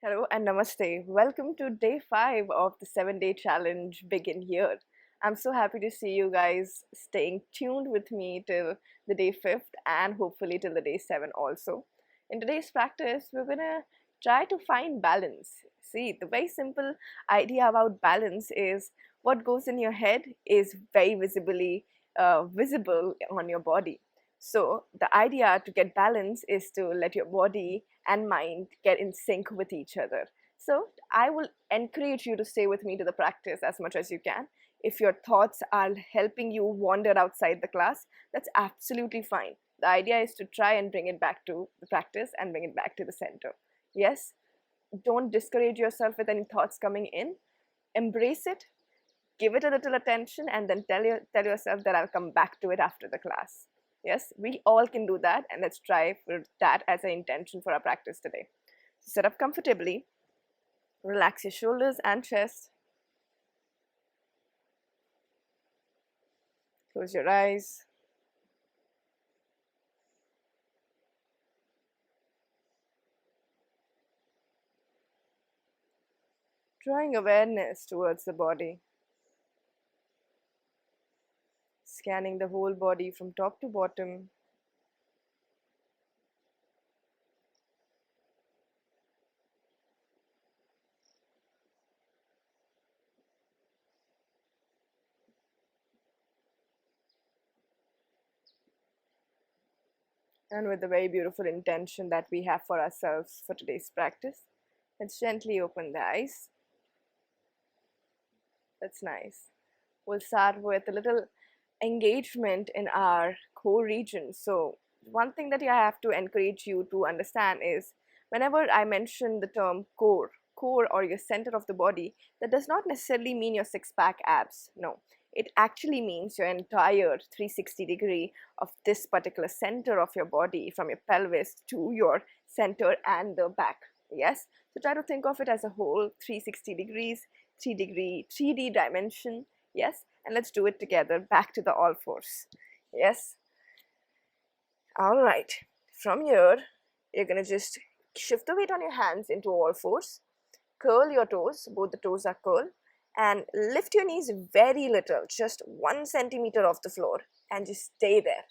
Hello and namaste. Welcome to day 5 of the 7-day challenge Begin Here. I'm so happy to see you guys staying tuned with me till the day 5th and hopefully till the day 7 also. In today's practice, we're gonna try to find balance. See, the very simple idea about balance is what goes in your head is very visible on your body. So the idea to get balance is to let your body and mind get in sync with each other. So I will encourage you to stay with me to the practice as much as you can. If your thoughts are helping you wander outside the class, that's absolutely fine. The idea is to try and bring it back to the practice and bring it back to the center. Yes, don't discourage yourself with any thoughts coming in. Embrace it, give it a little attention, and then tell yourself that I'll come back to it after the class. Yes, we all can do that, and let's try for that as an intention for our practice today. So sit up comfortably, relax your shoulders and chest, close your eyes. Drawing awareness towards the body, scanning the whole body from top to bottom. And with the very beautiful intention that we have for ourselves for today's practice, let's gently open the eyes. That's nice. We'll start with a little engagement in our core region. So one thing that I have to encourage you to understand is whenever I mention the term core or your center of the body, that does not necessarily mean your six-pack abs. No, it actually means your entire 360-degree of this particular center of your body, from your pelvis to your center and the back. Yes, so try to think of it as a whole 360 degrees, 3D dimension. Yes, and let's do it together. Back to the all fours. Yes. All right. From here, you're going to just shift the weight on your hands into all fours. Curl your toes. Both the toes are curled. And lift your knees very little, just 1 centimeter off the floor. And just stay there.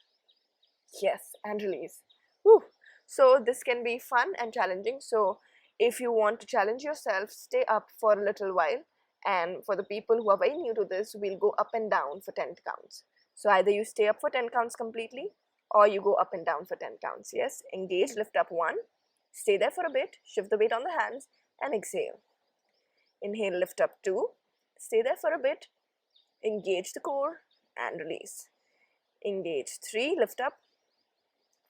Yes, and release. Whew. So this can be fun and challenging. So if you want to challenge yourself, stay up for a little while. And for the people who are very new to this, we'll go up and down for 10 counts. So either you stay up for 10 counts completely, or you go up and down for 10 counts. Yes, engage, lift up 1, stay there for a bit, shift the weight on the hands, and exhale. Inhale, lift up 2, stay there for a bit, engage the core, and release. Engage 3, lift up,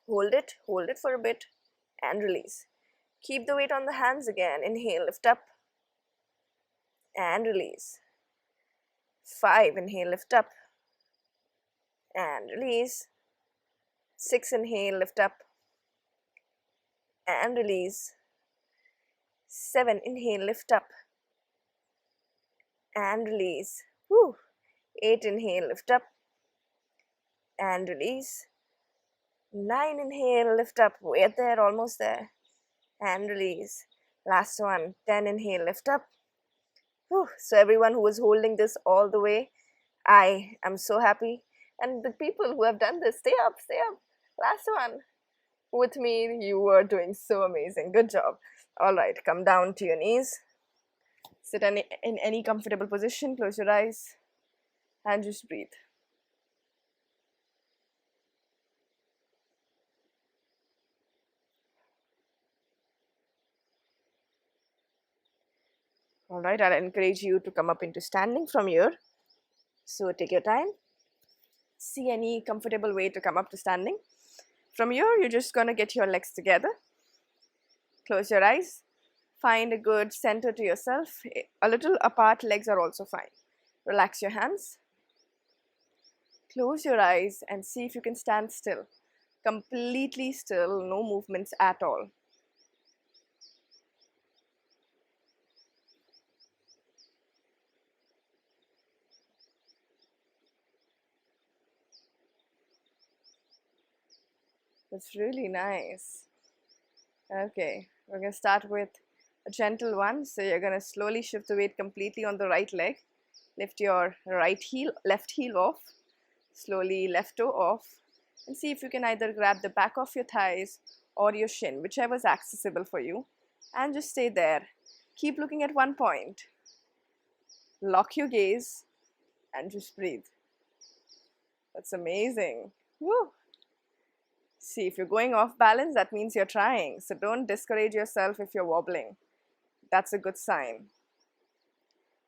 hold it for a bit, and release. Keep the weight on the hands again. Inhale, lift up, and release. 5, inhale, lift up, and release. 6, inhale, lift up, and release. 7, inhale, lift up, and release. Whew. 8, inhale, lift up, and release. 9, inhale, lift up, wait there, almost there, and release. Last one, 10, inhale, lift up. Whew. So everyone who is holding this all the way, I am so happy. And the people who have done this, stay up, stay up. Last one. With me, you are doing so amazing. Good job. All right, come down to your knees. Sit in any comfortable position. Close your eyes and just breathe. All right, I'll encourage you to come up into standing from here. So take your time. See any comfortable way to come up to standing. From here, you're just going to get your legs together. Close your eyes. Find a good center to yourself. A little apart legs are also fine. Relax your hands. Close your eyes and see if you can stand still. Completely still, no movements at all. That's really nice. Okay, we're going to start with a gentle one. So you're going to slowly shift the weight completely on the right leg. Lift your left heel off, slowly left toe off, and see if you can either grab the back of your thighs or your shin, whichever is accessible for you, and just stay there. Keep looking at one point. Lock your gaze and just breathe. That's amazing. Woo. See, if you're going off balance, that means you're trying. So don't discourage yourself if you're wobbling. That's a good sign.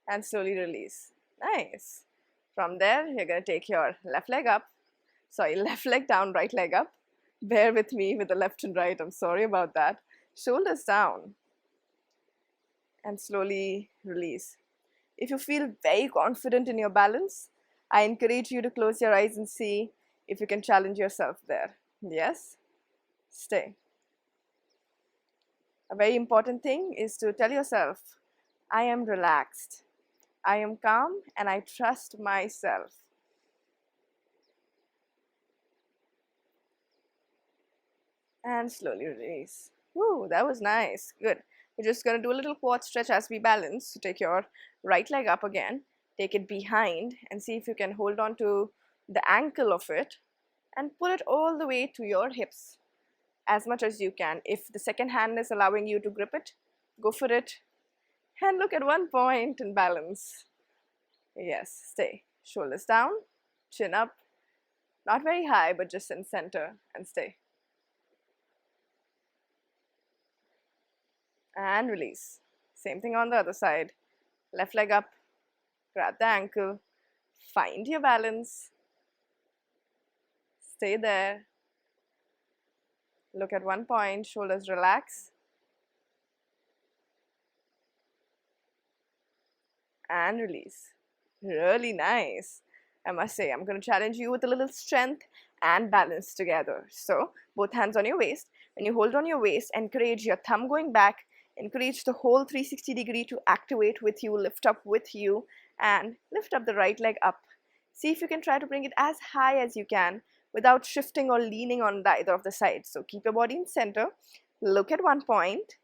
And slowly release. Nice. From there, you're going to take your left leg up. Sorry, left leg down, right leg up. Bear with me with the left and right. I'm sorry about that. Shoulders down. And slowly release. If you feel very confident in your balance, I encourage you to close your eyes and see if you can challenge yourself there. Yes? Stay. A very important thing is to tell yourself, I am relaxed, I am calm, and I trust myself. And slowly release. Woo, that was nice. Good. We're just going to do a little quad stretch as we balance. So take your right leg up again, take it behind, and see if you can hold on to the ankle of it and pull it all the way to your hips as much as you can. If the second hand is allowing you to grip it, go for it. And look at one point and balance. Yes, stay. Shoulders down, chin up. Not very high, but just in center, and stay. And release. Same thing on the other side. Left leg up, grab the ankle, find your balance. Stay there. Look at one point, shoulders relax. And release. Really nice. I must say, I'm going to challenge you with a little strength and balance together. So, both hands on your waist. When you hold on your waist, encourage your thumb going back. Encourage the whole 360 degree to activate with you, lift up with you, and lift up the right leg up. See if you can try to bring it as high as you can without shifting or leaning on either of the sides. So keep your body in center, look at one point,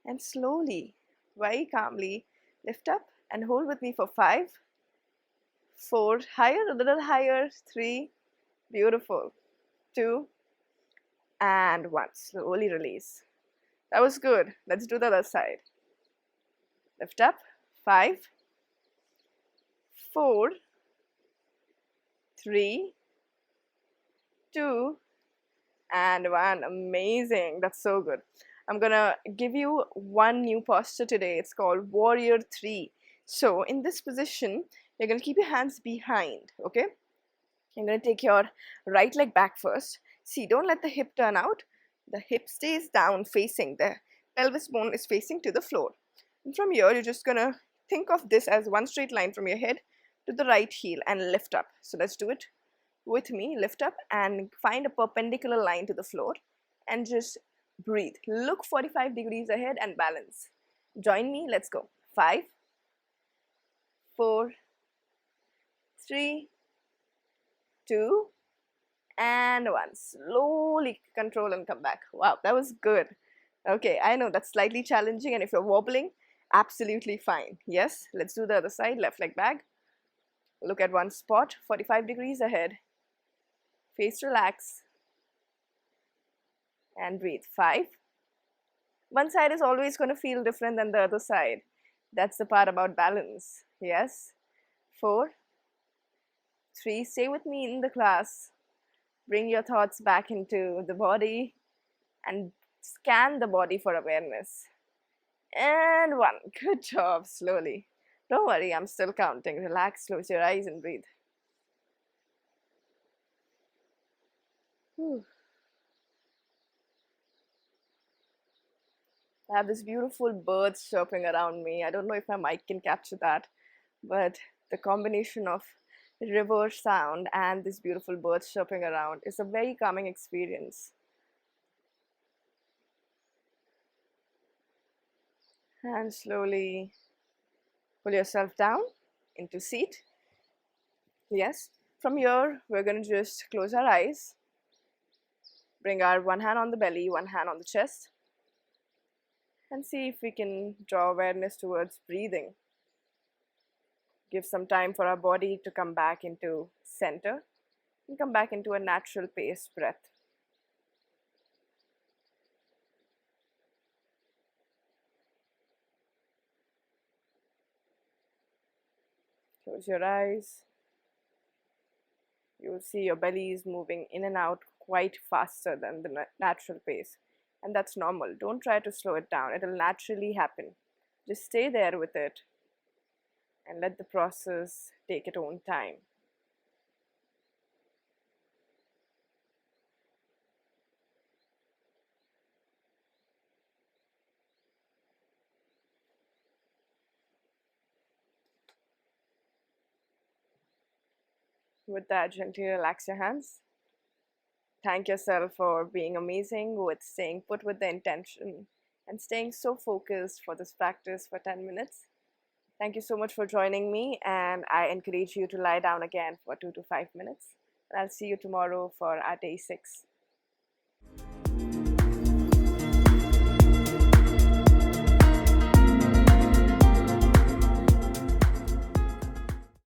and slowly, very calmly, lift up and hold with me for 5, 4, higher, a little higher, 3, beautiful, 2, and 1. Slowly release. That was good. Let's do the other side. Lift up, 5, 4, 3, 2, and 1. Amazing. That's so good. I'm gonna give you one new posture today. It's called Warrior 3. So in this position, you're gonna keep your hands behind, okay? You're gonna take your right leg back first. See, don't let the hip turn out. The hip stays down facing, the pelvis bone is facing to the floor. And from here, you're just gonna think of this as one straight line from your head to the right heel and lift up. So let's do it with me. Lift up and find a perpendicular line to the floor and just breathe. Look 45 degrees ahead and balance. Join me. Let's go. 5, 4, 3, 2, and 1. Slowly control and come back. Wow, that was good. Okay, I know that's slightly challenging, and if you're wobbling, absolutely fine. Yes, let's do the other side. Left leg back. Look at one spot, 45 degrees ahead. Face relax. And breathe. 5. One side is always going to feel different than the other side. That's the part about balance. Yes. 4, 3. Stay with me in the class. Bring your thoughts back into the body and scan the body for awareness. And 1. Good job. Slowly. Don't worry, I'm still counting. Relax, close your eyes and breathe. Whew. I have this beautiful birds chirping around me. I don't know if my mic can capture that, but the combination of river sound and this beautiful birds chirping around is a very calming experience. And slowly pull yourself down into seat. Yes. From here, we're going to just close our eyes. Bring our one hand on the belly, one hand on the chest. and see if we can draw awareness towards breathing. Give some time for our body to come back into center and come back into a natural paced breath. Close your eyes. You will see your belly is moving in and out quite faster than the natural pace. And that's normal. Don't try to slow it down, it'll naturally happen. Just stay there with it and let the process take its own time. With that, gently relax your hands. Thank yourself for being amazing with staying put with the intention and staying so focused for this practice for 10 minutes. Thank you so much for joining me, and I encourage you to lie down again for 2 to 5 minutes. And I'll see you tomorrow for our day 6.